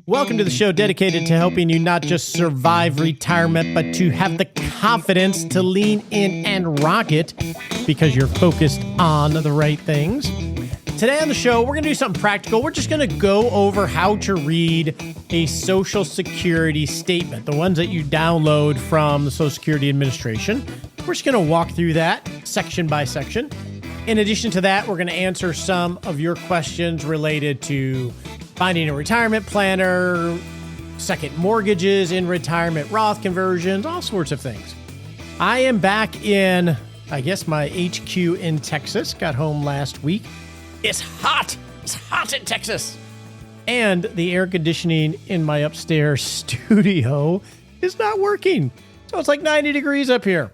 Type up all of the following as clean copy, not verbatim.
Welcome to the show dedicated to helping you not just survive retirement, but to have the confidence to lean in and rock it because you're focused on the right things. Today on the show, we're going to do something practical. We're just going to go over how to read a Social Security statement, the ones that you download from the Social Security Administration. We're just going to walk through that section by section. In addition to that, we're going to answer some of your questions related to finding a retirement planner, second mortgages in retirement, Roth conversions, all sorts of things. I am back in, I guess, my HQ in Texas. Got home last week. It's hot. It's hot in Texas. And the air conditioning in my upstairs studio is not working. So it's like 90 degrees up here.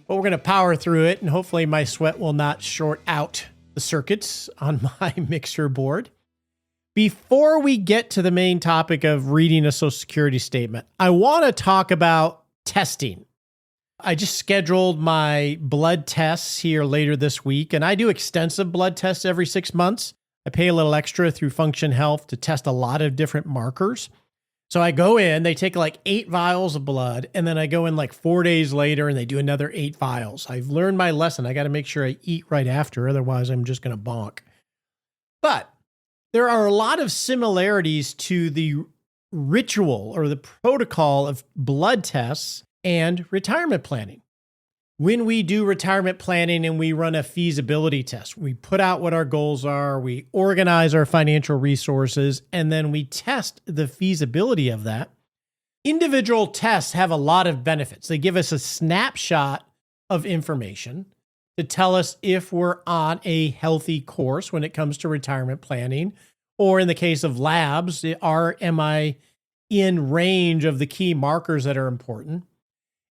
But we're going to power through it, and hopefully my sweat will not short out the circuits on my mixer board. Before we get to the main topic of reading a Social Security statement, I want to talk about testing. I just scheduled my blood tests here later this week, and I do extensive blood tests every 6 months. I pay a little extra through Function Health to test a lot of different markers. So I go in, they take like 8 vials of blood, and then I go in like 4 days later and they do another 8 vials. I've learned my lesson. I got to make sure I eat right after, otherwise I'm just going to bonk. But there are a lot of similarities to the ritual or the protocol of blood tests and retirement planning. When we do retirement planning and we run a feasibility test, we put out what our goals are, we organize our financial resources, and then we test the feasibility of that. Individual tests have a lot of benefits. They give us a snapshot of information to tell us if we're on a healthy course when it comes to retirement planning, or in the case of labs, am I in range of the key markers that are important?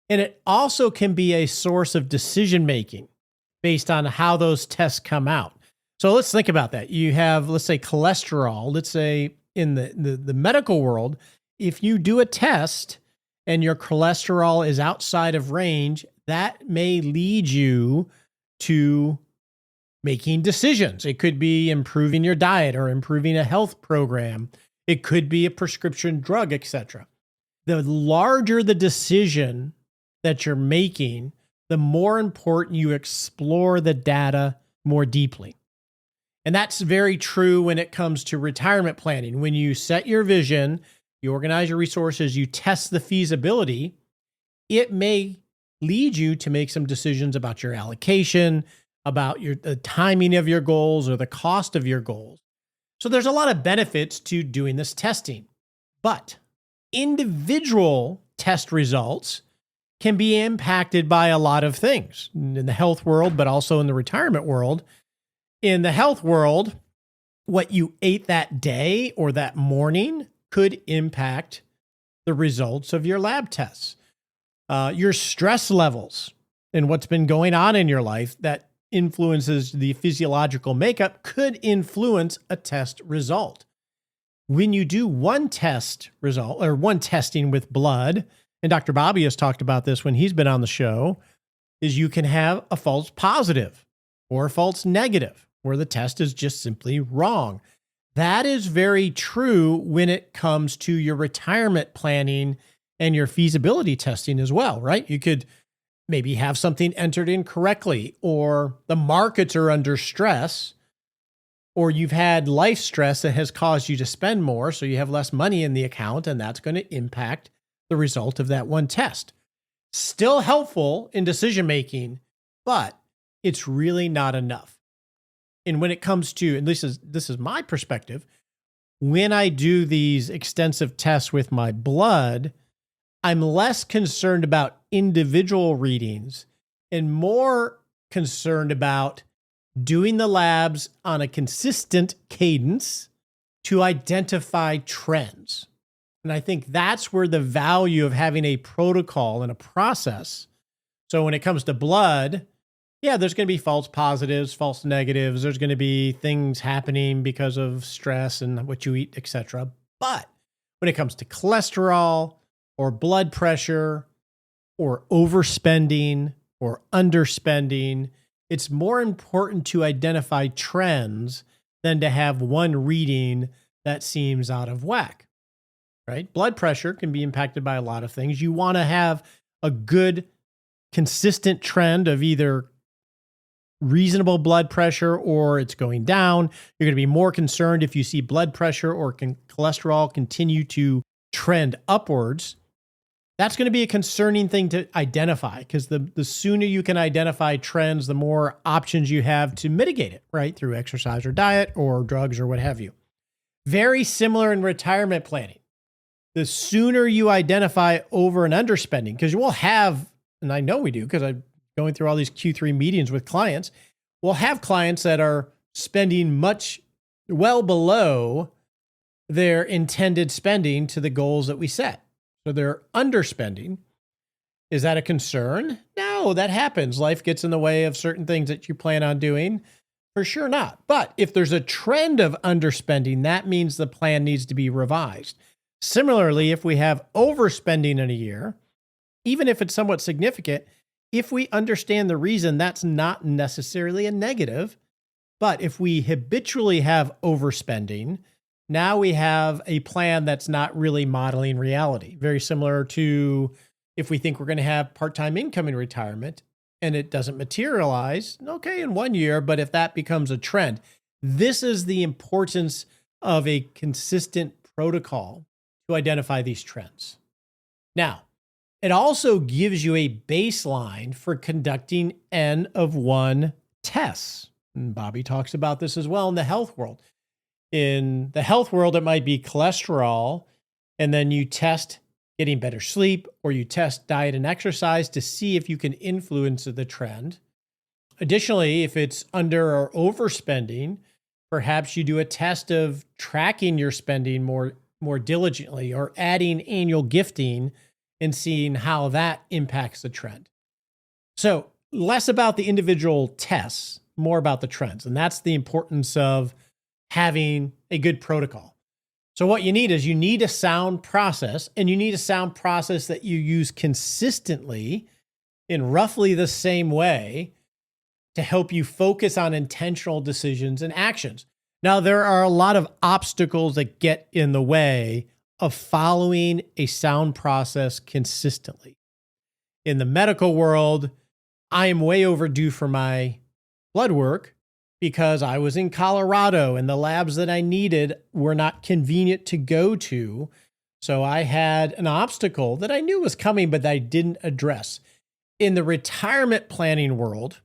And it also can be a source of decision-making based on how those tests come out. So let's think about that. You have, let's say, cholesterol. Let's say in the medical world, if you do a test and your cholesterol is outside of range, that may lead you to making decisions. It could be improving your diet or improving a health program. It could be a prescription drug, etc. The larger the decision that you're making, the more important you explore the data more deeply. And that's very true when it comes to retirement planning. When you set your vision, you organize your resources, you test the feasibility, it may lead you to make some decisions about your allocation, about the timing of your goals or the cost of your goals. So there's a lot of benefits to doing this testing. But individual test results can be impacted by a lot of things in the health world, but also in the retirement world. In the health world, what you ate that day or that morning could impact the results of your lab tests. Your stress levels and what's been going on in your life that influences the physiological makeup could influence a test result. When you do one test result or one testing with blood, and Dr. Bobby has talked about this when he's been on the show, is you can have a false positive or a false negative where the test is just simply wrong. That is very true when it comes to your retirement planning and your feasibility testing as well, right? You could maybe have something entered incorrectly, or the markets are under stress, or you've had life stress that has caused you to spend more, so you have less money in the account, and that's going to impact the result of that one test. Still helpful in decision-making, but it's really not enough. And when it comes to, and this is my perspective, when I do these extensive tests with my blood, I'm less concerned about individual readings and more concerned about doing the labs on a consistent cadence to identify trends. And I think that's where the value of having a protocol and a process. So when it comes to blood, yeah, there's going to be false positives, false negatives. There's going to be things happening because of stress and what you eat, etc. But when it comes to cholesterol or blood pressure or overspending or underspending, it's more important to identify trends than to have one reading that seems out of whack, right? Blood pressure can be impacted by a lot of things. You want to have a good, consistent trend of either reasonable blood pressure or it's going down. You're going to be more concerned if you see blood pressure or cholesterol continue to trend upwards. That's going to be a concerning thing to identify, because the sooner you can identify trends, the more options you have to mitigate it, right? Through exercise or diet or drugs or what have you. Very similar in retirement planning. The sooner you identify over and underspending, because you will have, and I know we do because I'm going through all these Q3 meetings with clients, we'll have clients that are spending much well below their intended spending to the goals that we set. So they're underspending. Is that a concern? No, that happens. Life gets in the way of certain things that you plan on doing. For sure not. But if there's a trend of underspending, that means the plan needs to be revised. Similarly, if we have overspending in a year, even if it's somewhat significant, if we understand the reason, that's not necessarily a negative. But if we habitually have overspending, now we have a plan that's not really modeling reality. Very similar to if we think we're going to have part-time income in retirement and it doesn't materialize, okay, in 1 year, but if that becomes a trend, this is the importance of a consistent protocol to identify these trends. Now, it also gives you a baseline for conducting N of 1 tests. And Bobby talks about this as well in the health world. In the health world, it might be cholesterol, and then you test getting better sleep, or you test diet and exercise to see if you can influence the trend. Additionally, if it's under or overspending, perhaps you do a test of tracking your spending more diligently, or adding annual gifting and seeing how that impacts the trend. So less about the individual tests, more about the trends. And that's the importance of having a good protocol. So what you need is you need a sound process, and you need a sound process that you use consistently in roughly the same way to help you focus on intentional decisions and actions. Now, there are a lot of obstacles that get in the way of following a sound process consistently. In the medical world, I am way overdue for my blood work because I was in Colorado and the labs that I needed were not convenient to go to. So I had an obstacle that I knew was coming, but that I didn't address. In the retirement planning world,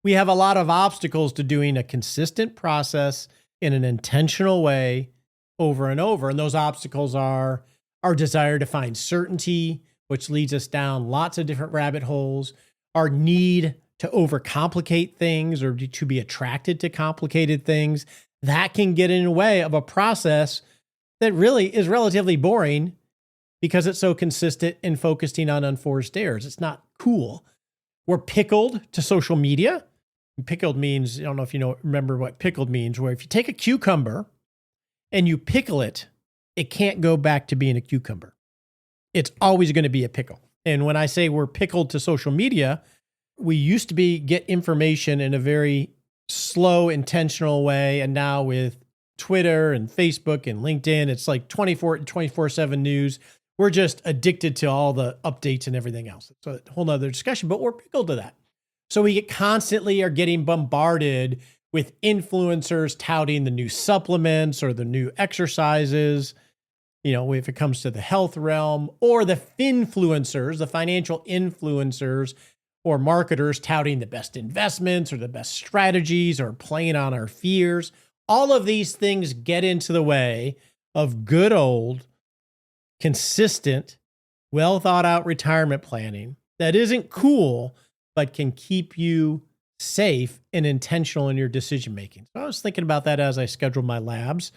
we have a lot of obstacles to doing a consistent process in an intentional way over and over. And those obstacles are our desire to find certainty, which leads us down lots of different rabbit holes, our need to overcomplicate things or to be attracted to complicated things. That can get in the way of a process that really is relatively boring because it's so consistent and focusing on unforced errors. It's not cool. We're pickled to social media. Pickled means, I don't know if you remember what pickled means, where if you take a cucumber and you pickle it, it can't go back to being a cucumber. It's always going to be a pickle. And when I say we're pickled to social media, we used to get information in a very slow, intentional way. And now with Twitter and Facebook and LinkedIn, it's like 24/7 news. We're just addicted to all the updates and everything else. It's a whole nother discussion, but we're pickled to that. So we constantly are getting bombarded with influencers touting the new supplements or the new exercises, if it comes to the health realm, or the finfluencers, the financial influencers or marketers touting the best investments or the best strategies or playing on our fears. All of these things get into the way of good old, consistent, well thought out retirement planning that isn't cool, but can keep you safe and intentional in your decision making. So I was thinking about that as I scheduled my labs.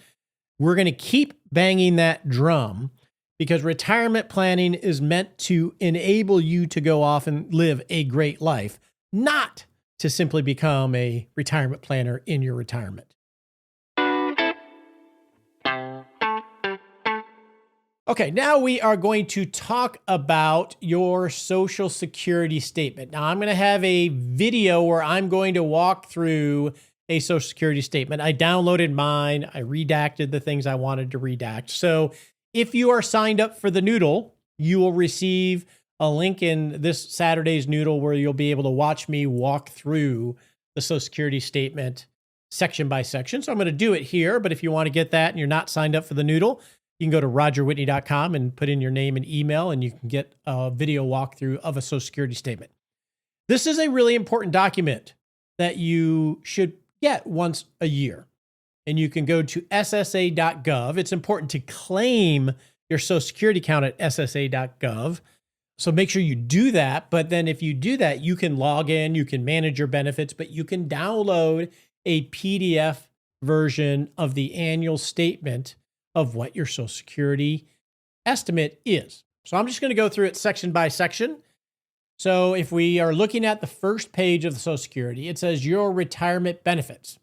We're going to keep banging that drum because retirement planning is meant to enable you to go off and live a great life, not to simply become a retirement planner in your retirement. Okay, now we are going to talk about your Social Security statement. Now, I'm going to have a video where I'm going to walk through a Social Security statement. I downloaded mine. I redacted the things I wanted to redact. So if you are signed up for the Noodle, you will receive a link in this Saturday's Noodle where you'll be able to watch me walk through the Social Security statement section by section. So I'm going to do it here, but if you want to get that and you're not signed up for the Noodle, you can go to rogerwhitney.com and put in your name and email, and you can get a video walkthrough of a Social Security statement. This is a really important document that you should get once a year. And you can go to SSA.gov. It's important to claim your Social Security account at SSA.gov. So make sure you do that. But then if you do that, you can log in, you can manage your benefits, but you can download a PDF version of the annual statement of what your Social Security estimate is. So I'm just going to go through it section by section. So if we are looking at the first page of the Social Security, it says your retirement benefits.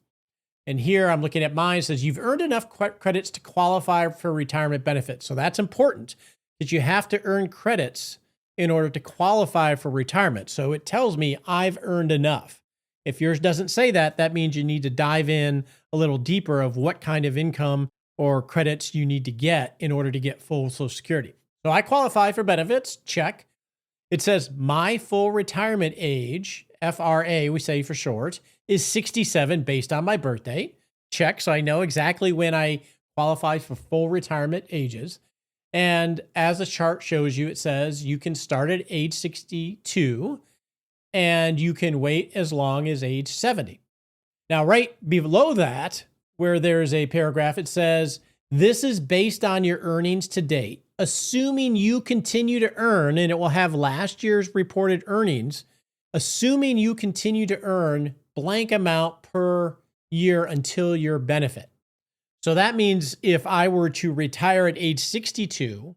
And here I'm looking at mine. It says you've earned enough credits to qualify for retirement benefits. So that's important because you have to earn credits in order to qualify for retirement. So it tells me I've earned enough. If yours doesn't say that, that means you need to dive in a little deeper of what kind of income or credits you need to get in order to get full Social Security. So I qualify for benefits, check. It says my full retirement age, FRA, we say for short, is 67 based on my birthday. Check, so I know exactly when I qualify for full retirement ages. And as the chart shows you, it says you can start at age 62 and you can wait as long as age 70. Now, right below that, where there's a paragraph, it says, this is based on your earnings to date, assuming you continue to earn, and it will have last year's reported earnings, assuming you continue to earn blank amount per year until your benefit. So that means if I were to retire at age 62,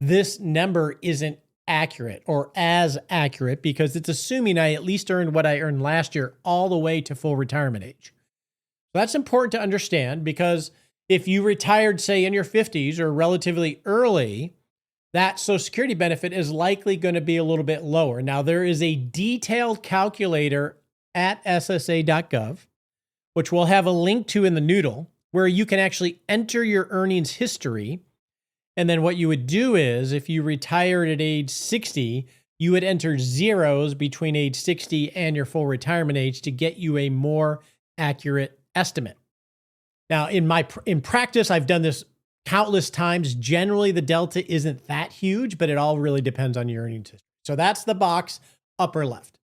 this number isn't accurate or as accurate because it's assuming I at least earned what I earned last year all the way to full retirement age. So that's important to understand because if you retired, say, in your 50s or relatively early, that Social Security benefit is likely going to be a little bit lower. Now, there is a detailed calculator at SSA.gov, which we'll have a link to in the Noodle, where you can actually enter your earnings history. And then what you would do is, if you retired at age 60, you would enter zeros between age 60 and your full retirement age to get you a more accurate estimate. Now, in practice, I've done this countless times. Generally, the delta isn't that huge, but it all really depends on your earnings history. So that's the box upper left.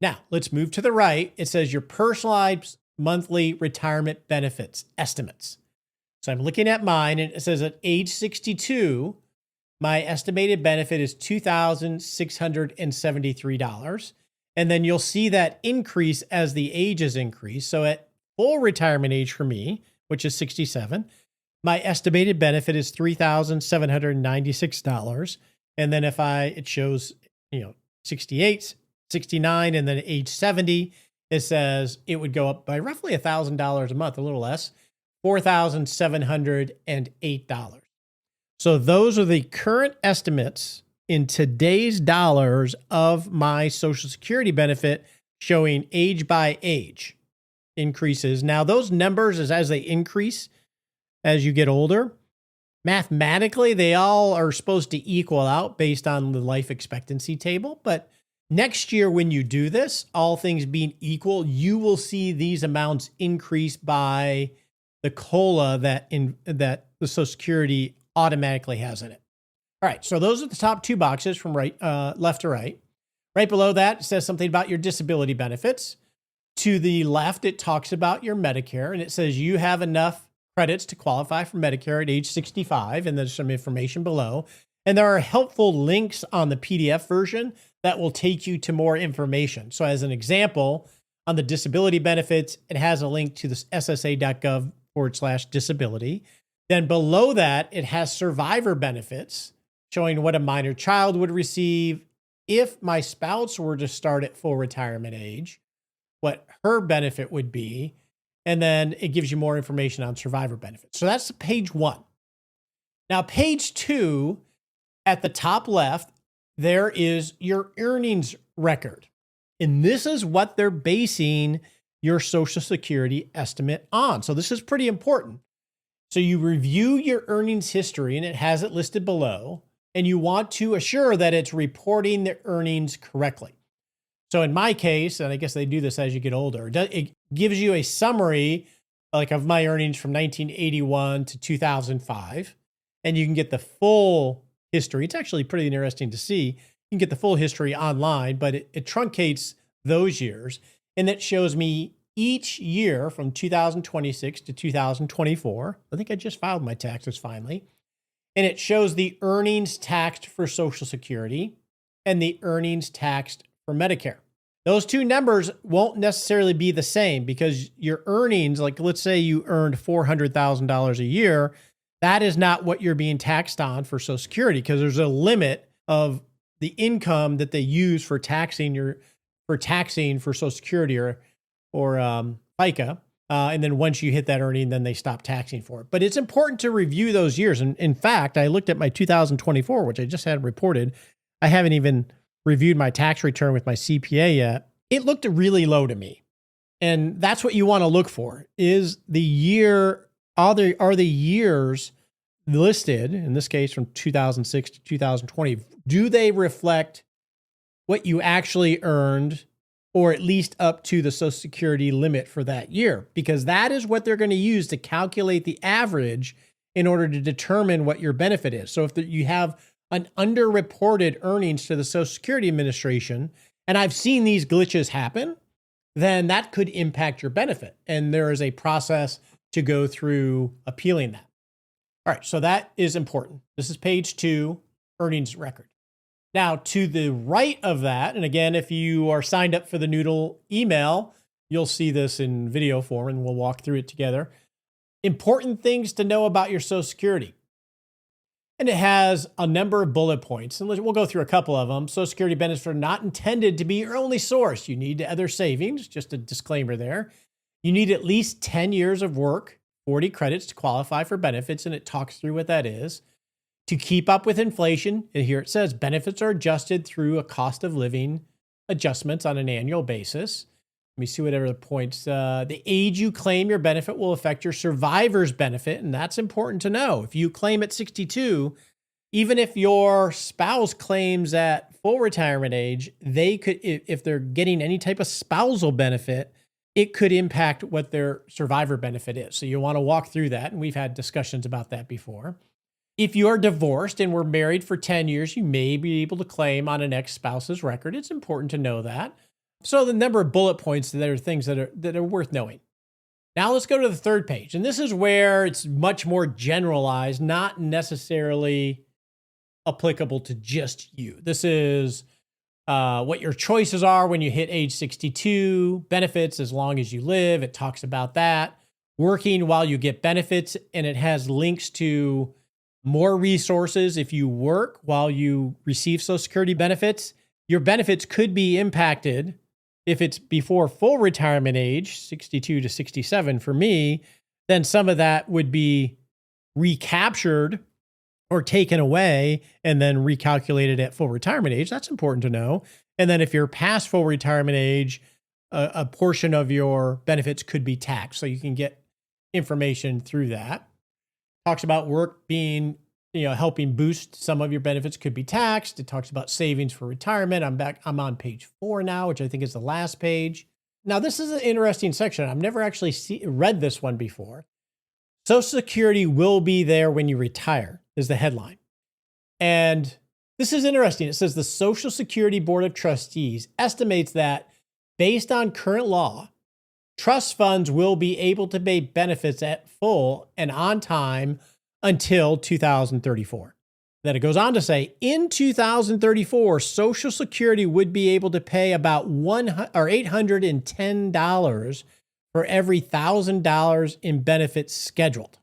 Now, let's move to the right. It says your personalized monthly retirement benefits estimates. So I'm looking at mine, and it says at age 62, my estimated benefit is $2,673. And then you'll see that increase as the ages increase. So at full retirement age for me, which is 67, my estimated benefit is $3,796. And then if it shows, 68, 69, and then age 70, it says it would go up by roughly $1,000 a month, a little less, $4,708. So those are the current estimates in today's dollars of my Social Security benefit showing age by age increases. Now, those numbers, as they increase as you get older, mathematically, they all are supposed to equal out based on the life expectancy table. But next year, when you do this, all things being equal, you will see these amounts increase by the COLA that the Social Security automatically has in it. All right, so those are the top two boxes from left to right. Right below that, it says something about your disability benefits. To the left, it talks about your Medicare, and it says you have enough credits to qualify for Medicare at age 65, and there's some information below. And there are helpful links on the PDF version that will take you to more information. So as an example, on the disability benefits, it has a link to this SSA.gov/disability. Then below that, it has survivor benefits showing what a minor child would receive if my spouse were to start at full retirement age, what her benefit would be. And then it gives you more information on survivor benefits. So that's page one. Now, page two, at the top left, there is your earnings record. And this is what they're basing your Social Security estimate on. So this is pretty important. So you review your earnings history, and it has it listed below, and you want to assure that it's reporting the earnings correctly. So in my case, and I guess they do this as you get older, it gives you a summary like of my earnings from 1981 to 2005, and you can get the full history. It's actually pretty interesting to see. You can get the full history online, but it truncates those years, and it shows me each year from 2026 to 2024. I think I just filed my taxes finally. And it shows the earnings taxed for Social Security and the earnings taxed for Medicare. Those two numbers won't necessarily be the same because your earnings, like let's say you earned $400,000 a year, that is not what you're being taxed on for Social Security because there's a limit of the income that they use for taxing for Social Security or FICA. And then once you hit that earning, then they stop taxing for it. But it's important to review those years. And in fact, I looked at my 2024, which I just had reported. I haven't even reviewed my tax return with my CPA yet. It looked really low to me. And that's what you want to look for is the year, are the years listed, in this case from 2006 to 2020, do they reflect what you actually earned or at least up to the Social Security limit for that year? Because that is what they're going to use to calculate the average in order to determine what your benefit is. So if you have an underreported earnings to the Social Security Administration, and I've seen these glitches happen, then that could impact your benefit. And there is a process to go through appealing that. All right, so that is important. This is page 2, earnings record. Now, to the right of that, and again, if you are signed up for the Noodle email, you'll see this in video form, and we'll walk through it together. Important things to know about your Social Security. And it has a number of bullet points, and we'll go through a couple of them. Social Security benefits are not intended to be your only source. You need other savings, just a disclaimer there. You need at least 10 years of work, 40 credits to qualify for benefits, and it talks through what that is. To keep up with inflation, and here it says benefits are adjusted through a cost of living adjustments on an annual basis. Let me see what other points. The age you claim your benefit will affect your survivor's benefit, and that's important to know. If you claim at 62, even if your spouse claims at full retirement age, they could, if they're getting any type of spousal benefit, it could impact what their survivor benefit is. So you want to walk through that, and we've had discussions about that before. If you are divorced and were married for 10 years, you may be able to claim on an ex-spouse's record. It's important to know that. So the number of bullet points that are things that are worth knowing. Now let's go to the third page. And this is where it's much more generalized, not necessarily applicable to just you. This is what your choices are when you hit age 62, benefits as long as you live. It talks about that. Working while you get benefits, and it has links to more resources. If you work while you receive Social Security benefits, your benefits could be impacted. If it's before full retirement age, 62 to 67 for me, then some of that would be recaptured or taken away and then recalculated at full retirement age. That's important to know. And then if you're past full retirement age, a portion of your benefits could be taxed. So you can get information through that. Talks about work being, helping boost some of your benefits could be taxed. It talks about savings for retirement. I'm on page 4 now, which I think is the last page. Now, this is an interesting section. I've never actually read this one before. Social Security will be there when you retire is the headline. And this is interesting. It says the Social Security Board of Trustees estimates that based on current law, trust funds will be able to pay benefits at full and on time until 2034. Then it goes on to say, in 2034, Social Security would be able to pay about $810 for every $1,000 in benefits scheduled.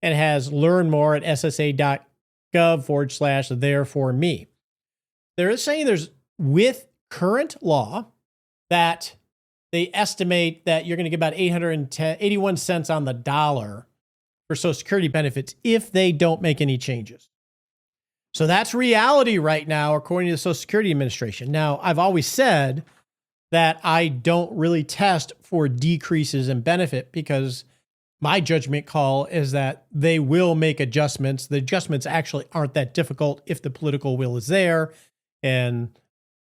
And has learn more at SSA.gov/therefore-me. They're saying with current law that they estimate that you're going to get about 81 cents on the dollar for Social Security benefits if they don't make any changes. So that's reality right now, according to the Social Security Administration. Now, I've always said that I don't really test for decreases in benefit, because my judgment call is that they will make adjustments. The adjustments actually aren't that difficult if the political will is there, and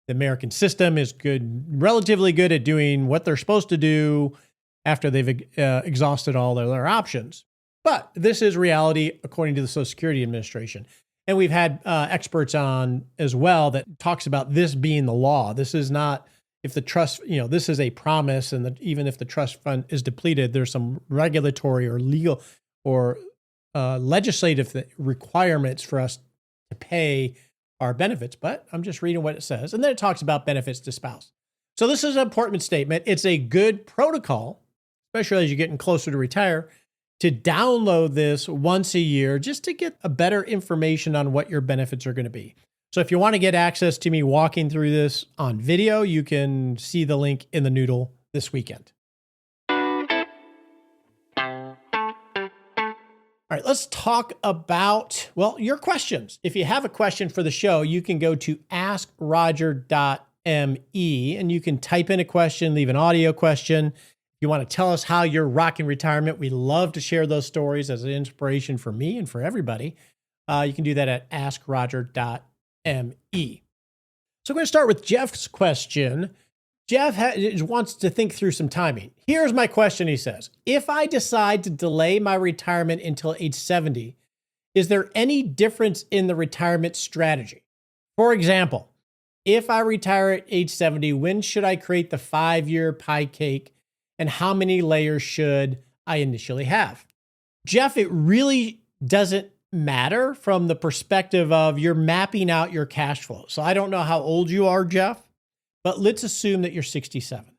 the American system is relatively good at doing what they're supposed to do after they've exhausted all their options. But this is reality according to the Social Security Administration. And we've had experts on as well that talks about this being the law. This is not, if the trust, this is a promise, and even if the trust fund is depleted, there's some regulatory or legal or legislative requirements for us to pay our benefits. But I'm just reading what it says. And then it talks about benefits to spouse. So this is an important statement. It's a good protocol, especially as you're getting closer to retire, to download this once a year just to get a better information on what your benefits are going to be. So if you want to get access to me walking through this on video, you can see the link in the Noodle this weekend. All right, let's talk about, your questions. If you have a question for the show, you can go to askroger.me and you can type in a question, leave an audio question. You want to tell us how you're rocking retirement. We love to share those stories as an inspiration for me and for everybody. You can do that at askroger.me. So I'm going to start with Jeff's question. Jeff wants to think through some timing. Here's my question, he says. If I decide to delay my retirement until age 70, is there any difference in the retirement strategy? For example, if I retire at age 70, when should I create the 5-year pie cake? And how many layers should I initially have? Jeff, it really doesn't matter from the perspective of you're mapping out your cash flow. So I don't know how old you are, Jeff, but let's assume that you're 67.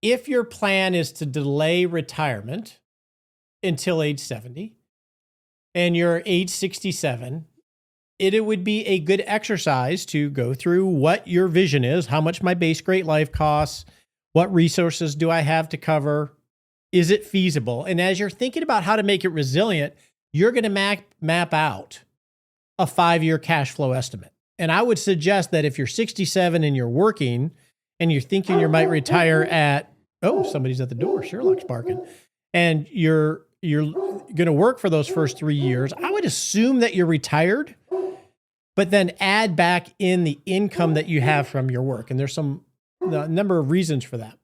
If your plan is to delay retirement until age 70 and you're age 67, it would be a good exercise to go through what your vision is, how much my base Great Life costs, what resources do I have to cover? Is it feasible? And as you're thinking about how to make it resilient, you're going to map out a 5-year cash flow estimate. And I would suggest that if you're 67 and you're working and you're thinking you might retire at, somebody's at the door, Sherlock's barking, and you're going to work for those first 3 years, I would assume that you're retired, but then add back in the income that you have from your work. And there's a number of reasons for that.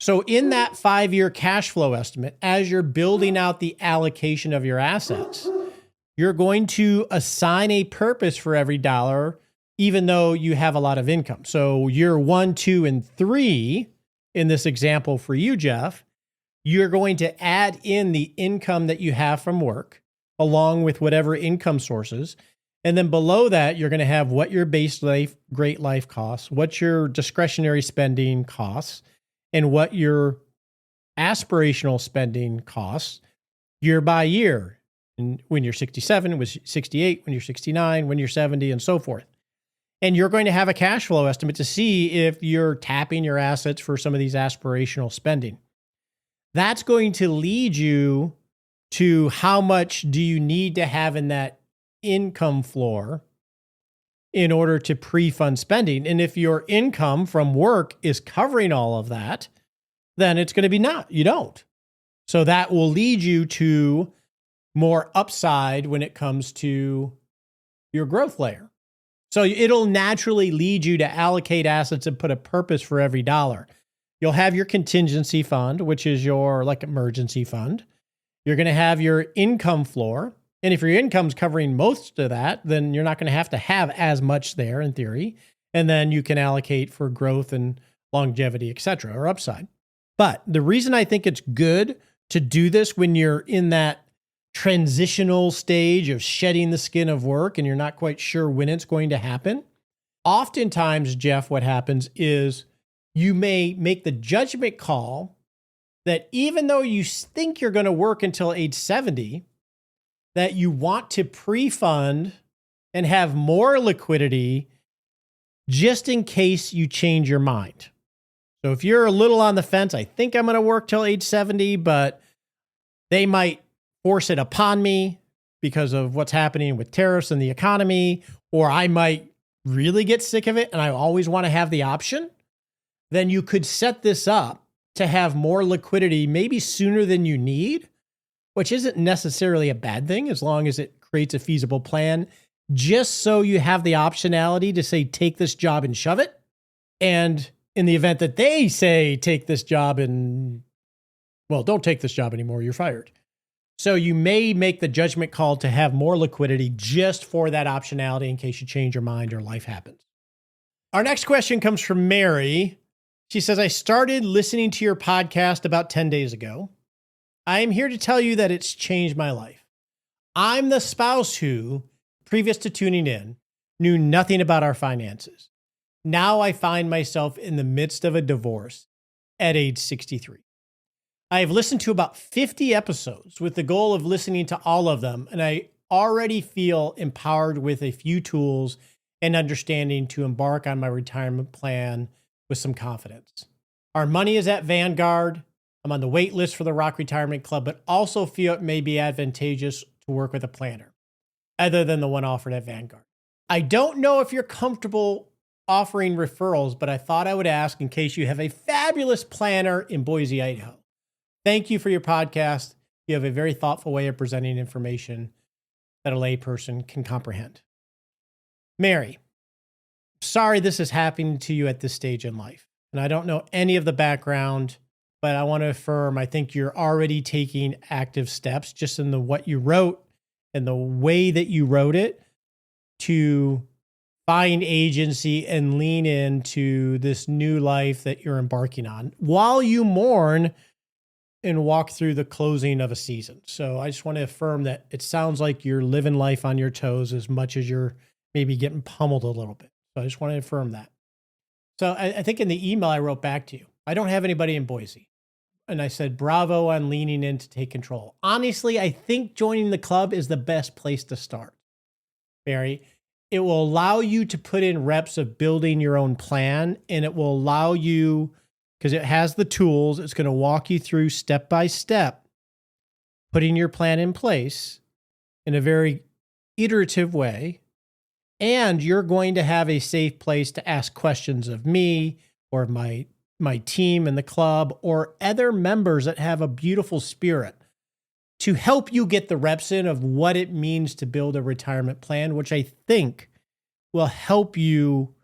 So in that 5-year cash flow estimate, as you're building out the allocation of your assets, you're going to assign a purpose for every dollar, even though you have a lot of income. So year 1, 2, and 3, in this example for you, Jeff, you're going to add in the income that you have from work, along with whatever income sources. And then below that, you're going to have what your base life, Great Life costs, what your discretionary spending costs, and what your aspirational spending costs year by year. And when you're 67, it was 68, when you're 69, when you're 70, and so forth. And you're going to have a cash flow estimate to see if you're tapping your assets for some of these aspirational spending. That's going to lead you to how much do you need to have in that income floor in order to pre-fund spending. And if your income from work is covering all of that, then it's going to be you don't. So that will lead you to more upside when it comes to your growth layer. So it'll naturally lead you to allocate assets and put a purpose for every dollar. You'll have your contingency fund, which is your emergency fund. You're going to have your income floor. And if your income's covering most of that, then you're not going to have as much there in theory. And then you can allocate for growth and longevity, et cetera, or upside. But the reason I think it's good to do this when you're in that transitional stage of shedding the skin of work and you're not quite sure when it's going to happen, oftentimes, Jeff, what happens is you may make the judgment call that even though you think you're going to work until age 70, that you want to pre-fund and have more liquidity just in case you change your mind. So if you're a little on the fence, I think I'm going to work till age 70, but they might force it upon me because of what's happening with tariffs and the economy, or I might really get sick of it and I always want to have the option, then you could set this up to have more liquidity maybe sooner than you need, which isn't necessarily a bad thing as long as it creates a feasible plan, just so you have the optionality to say, take this job and shove it. And in the event that they say, take this job and, well, don't take this job anymore, you're fired. So you may make the judgment call to have more liquidity just for that optionality in case you change your mind or life happens. Our next question comes from Mary. She says, I started listening to your podcast about 10 days ago. I am here to tell you that it's changed my life. I'm the spouse who, previous to tuning in, knew nothing about our finances. Now I find myself in the midst of a divorce at age 63. I have listened to about 50 episodes with the goal of listening to all of them, and I already feel empowered with a few tools and understanding to embark on my retirement plan with some confidence. Our money is at Vanguard. I'm on the wait list for the Rock Retirement Club, but also feel it may be advantageous to work with a planner other than the one offered at Vanguard. I don't know if you're comfortable offering referrals, but I thought I would ask in case you have a fabulous planner in Boise, Idaho. Thank you for your podcast. You have a very thoughtful way of presenting information that a layperson can comprehend. Mary, sorry this is happening to you at this stage in life. And I don't know any of the background, but I want to affirm, I think you're already taking active steps just in the what you wrote and the way that you wrote it to find agency and lean into this new life that you're embarking on while you mourn and walk through the closing of a season. So I just want to affirm that it sounds like you're living life on your toes as much as you're maybe getting pummeled a little bit. So I just want to affirm that. So I think in the email I wrote back to you, I don't have anybody in Boise. And I said, bravo on leaning in to take control. Honestly, I think joining the club is the best place to start, Barry. It will allow you to put in reps of building your own plan, and it will allow you, because it has the tools, it's going to walk you through step by step, putting your plan in place in a very iterative way. And you're going to have a safe place to ask questions of me or my team in the club or other members that have a beautiful spirit to help you get the reps in of what it means to build a retirement plan, which I think will help you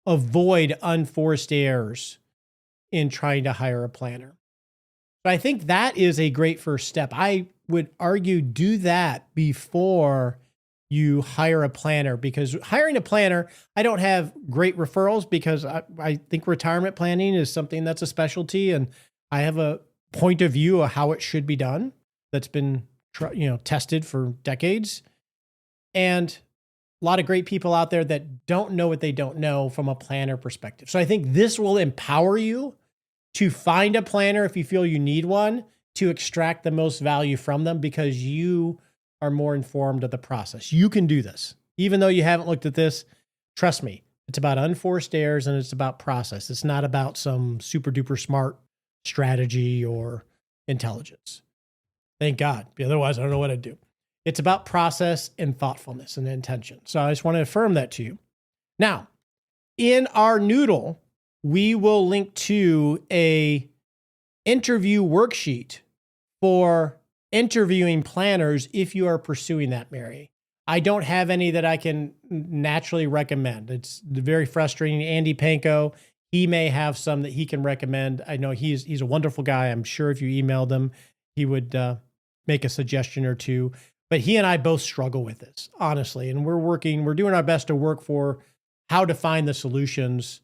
avoid unforced errors in trying to hire a planner. But I think that is a great first step. I would argue do that before you hire a planner, because hiring a planner, I don't have great referrals because I think retirement planning is something that's a specialty, and I have a point of view of how it should be done that's been tested for decades. And a lot of great people out there that don't know what they don't know from a planner perspective. So I think this will empower you to find a planner if you feel you need one, to extract the most value from them because you are more informed of the process. You can do this. Even though you haven't looked at this, trust me, it's about unforced errors and it's about process. It's not about some super duper smart strategy or intelligence. Thank God. Otherwise, I don't know what I'd do. It's about process and thoughtfulness and intention. So I just want to affirm that to you. Now, in our Noodle, we will link to a interview worksheet for interviewing planners if you are pursuing that, Mary. I don't have any that I can naturally recommend. It's very frustrating. Andy Panko, he may have some that he can recommend. I know he's a wonderful guy. I'm sure if you emailed him, he would make a suggestion or two. But he and I both struggle with this, honestly. And we're doing our best to work for how to find the solutions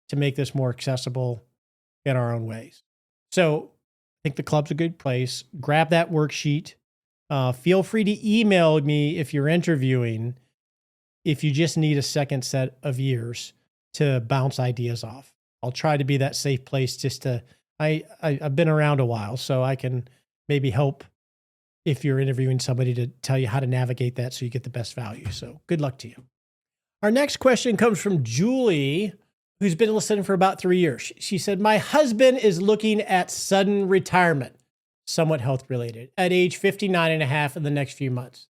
to make this more accessible in our own ways. So I think the club's a good place. Grab that worksheet. Feel free to email me if you're interviewing, if you just need a second set of ears to bounce ideas off. I'll try to be that safe place just to, I've been around a while, so I can maybe help if you're interviewing somebody to tell you how to navigate that so you get the best value. So good luck to you. Our next question comes from Julie, who's been listening for about 3 years. She said, my husband is looking at sudden retirement, somewhat health related, at age 59 and a half in the next few months.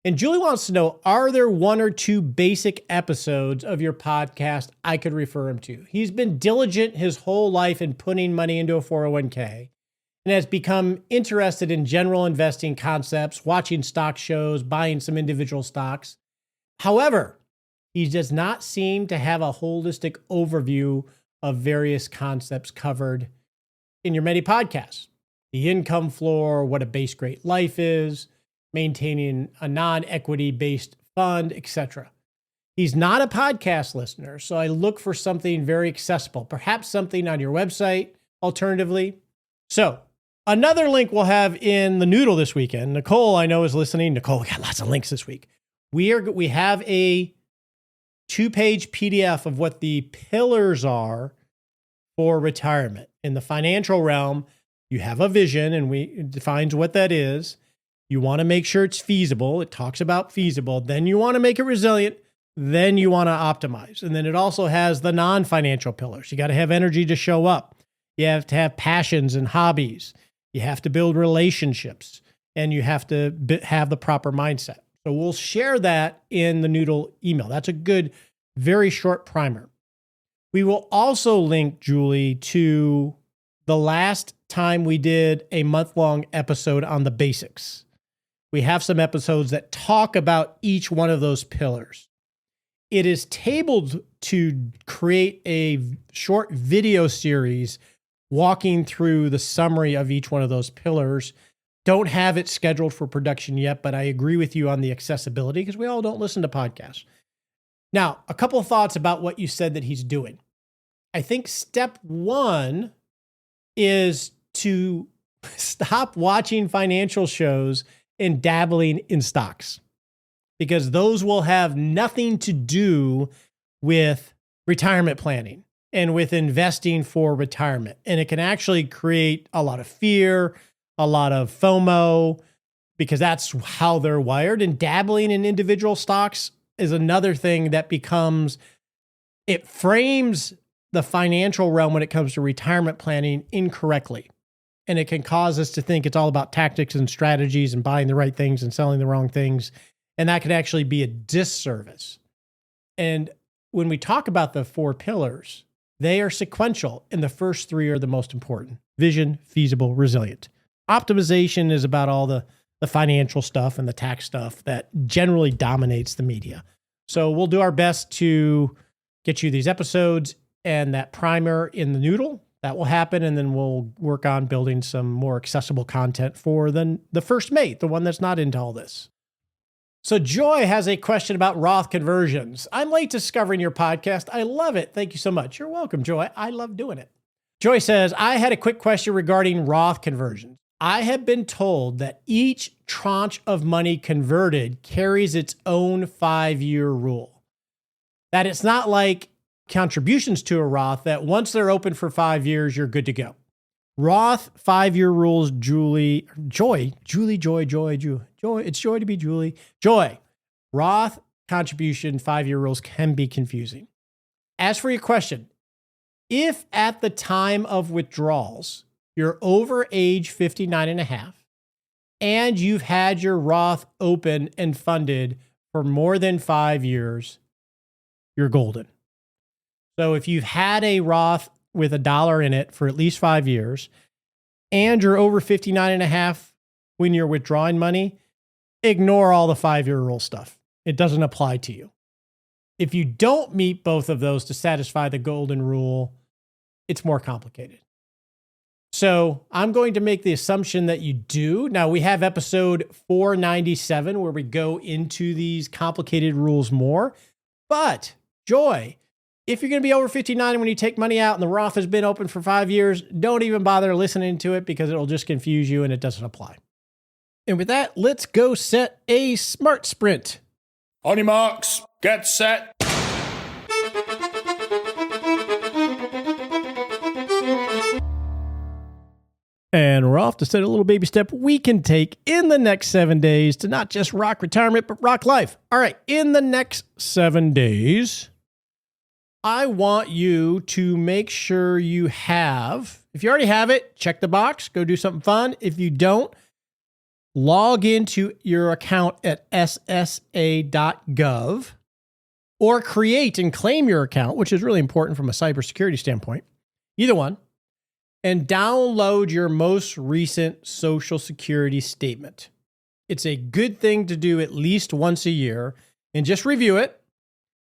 And Julie wants to know, are there one or two basic episodes of your podcast I could refer him to? He's been diligent his whole life in putting money into a 401k and has become interested in general investing concepts, watching stock shows, buying some individual stocks. However, he does not seem to have a holistic overview of various concepts covered in your many podcasts. The income floor, what a base rate life is, maintaining a non-equity based fund, etc. He's not a podcast listener, so I look for something very accessible, perhaps something on your website, alternatively. So another link we'll have in the Noodle this weekend. Nicole, I know, is listening. Nicole, we got lots of links this week. We have a 2-page PDF of what the pillars are for retirement. In the financial realm, you have a vision, and it defines what that is. You want to make sure it's feasible. It talks about feasible. Then you want to make it resilient. Then you want to optimize. And then it also has the non-financial pillars. You got to have energy to show up. You have to have passions and hobbies. You have to build relationships, and you have to have the proper mindset. So we'll share that in the Noodle email. That's a good, very short primer. We will also link, Julie, to the last time we did a month-long episode on the basics. We have some episodes that talk about each one of those pillars. It is tabled to create a short video series walking through the summary of each one of those pillars. Don't have it scheduled for production yet, but I agree with you on the accessibility because we all don't listen to podcasts. Now, a couple of thoughts about what you said that he's doing. I think step one is to stop watching financial shows and dabbling in stocks, because those will have nothing to do with retirement planning and with investing for retirement. And it can actually create a lot of fear, a lot of FOMO, because that's how they're wired. And dabbling in individual stocks is another thing that it frames the financial realm when it comes to retirement planning incorrectly. And it can cause us to think it's all about tactics and strategies and buying the right things and selling the wrong things. And that could actually be a disservice. And when we talk about the 4 pillars, they are sequential, and the first 3 are the most important: vision, feasible, resilient. Optimization is about all the financial stuff and the tax stuff that generally dominates the media. So we'll do our best to get you these episodes and that primer in the Noodle. That will happen, and then we'll work on building some more accessible content for the first mate, the one that's not into all this. So Joy has a question about Roth conversions. I'm late discovering your podcast. I love it. Thank you so much. You're welcome, Joy. I love doing it. Joy says, I had a quick question regarding Roth conversions. I have been told that each tranche of money converted carries its own 5-year rule. That it's not like contributions to a Roth that once they're open for 5 years, you're good to go. Roth 5-year rules, Joy. It's joy to be Julie. Joy. Roth contribution 5-year rules can be confusing. As for your question, if at the time of withdrawals, you're over age 59 and a half, and you've had your Roth open and funded for more than 5 years, you're golden. So if you've had a Roth with $1 in it for at least 5 years, and you're over 59 and a half when you're withdrawing money, ignore all the 5-year rule stuff. It doesn't apply to you. If you don't meet both of those to satisfy the golden rule, it's more complicated. So I'm going to make the assumption that you do. Now, we have episode 497 where we go into these complicated rules more. But, Joy, if you're going to be over 59 when you take money out and the Roth has been open for 5 years, don't even bother listening to it because it'll just confuse you and it doesn't apply. And with that, let's go set a smart sprint. On your marks, get set. And we're off to set a little baby step we can take in the next 7 days to not just rock retirement, but rock life. All right, in the next 7 days, I want you to make sure you have, if you already have it, check the box, go do something fun. If you don't, log into your account at SSA.gov or create and claim your account, which is really important from a cybersecurity standpoint, either one, and download your most recent Social Security statement. It's a good thing to do at least once a year and just review it,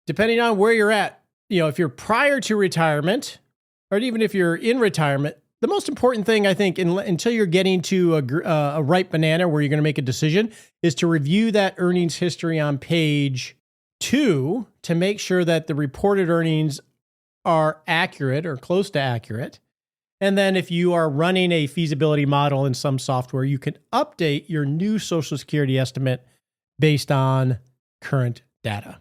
depending on where you're at. You know, if you're prior to retirement, or even if you're in retirement, the most important thing, I think, until you're getting to a ripe banana where you're going to make a decision, is to review that earnings history on page 2 to make sure that the reported earnings are accurate or close to accurate. And then if you are running a feasibility model in some software, you can update your new Social Security estimate based on current data.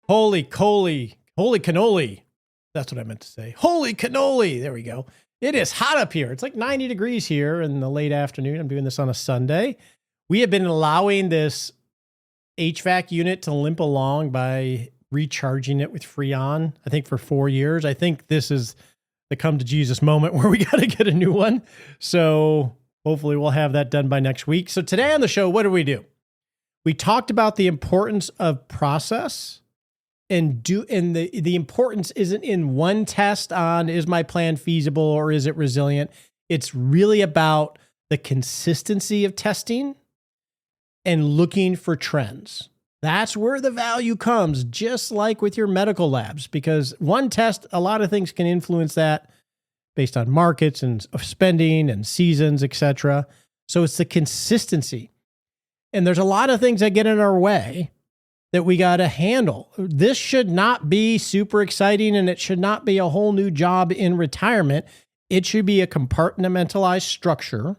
Holy cannoli. That's what I meant to say. Holy cannoli. There we go. It is hot up here. It's like 90 degrees here in the late afternoon. I'm doing this on a Sunday. We have been allowing this HVAC unit to limp along by recharging it with Freon, I think for 4 years. I think this is the come to Jesus moment where we got to get a new one. So hopefully we'll have that done by next week. So today on the show, what do? We talked about the importance of process. And the importance isn't in one test on is my plan feasible or is it resilient? It's really about the consistency of testing and looking for trends. That's where the value comes, just like with your medical labs, because one test, a lot of things can influence that based on markets and spending and seasons, etc. So it's the consistency. And there's a lot of things that get in our way that we got to handle. This should not be super exciting, and it should not be a whole new job in retirement. It should be a compartmentalized structure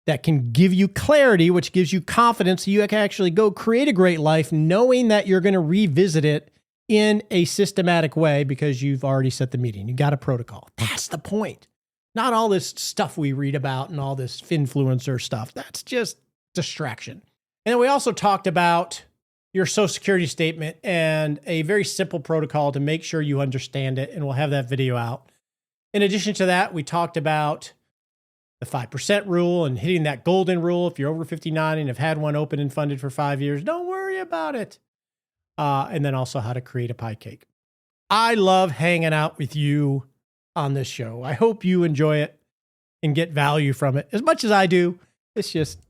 that can give you clarity, which gives you confidence so you can actually go create a great life knowing that you're going to revisit it in a systematic way because you've already set the meeting. You got a protocol. That's the point. Not all this stuff we read about and all this influencer stuff. That's just distraction. And then we also talked about your Social Security statement and a very simple protocol to make sure you understand it, and we'll have that video out. In addition to that, we talked about the 5% rule and hitting that golden rule. If you're over 59 and have had one open and funded for 5 years, don't worry about it. And then also how to create a pie cake. I love hanging out with you on this show. I hope you enjoy it and get value from it as much as I do. This just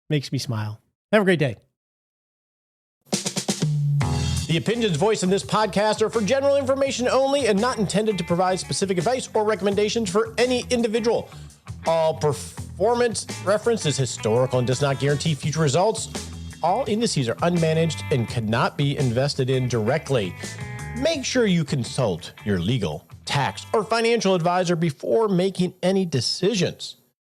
makes me smile. Have a great day. The opinions voiced in this podcast are for general information only and not intended to provide specific advice or recommendations for any individual. All performance reference is historical and does not guarantee future results. All indices are unmanaged and cannot be invested in directly. Make sure you consult your legal, tax, or financial advisor before making any decisions.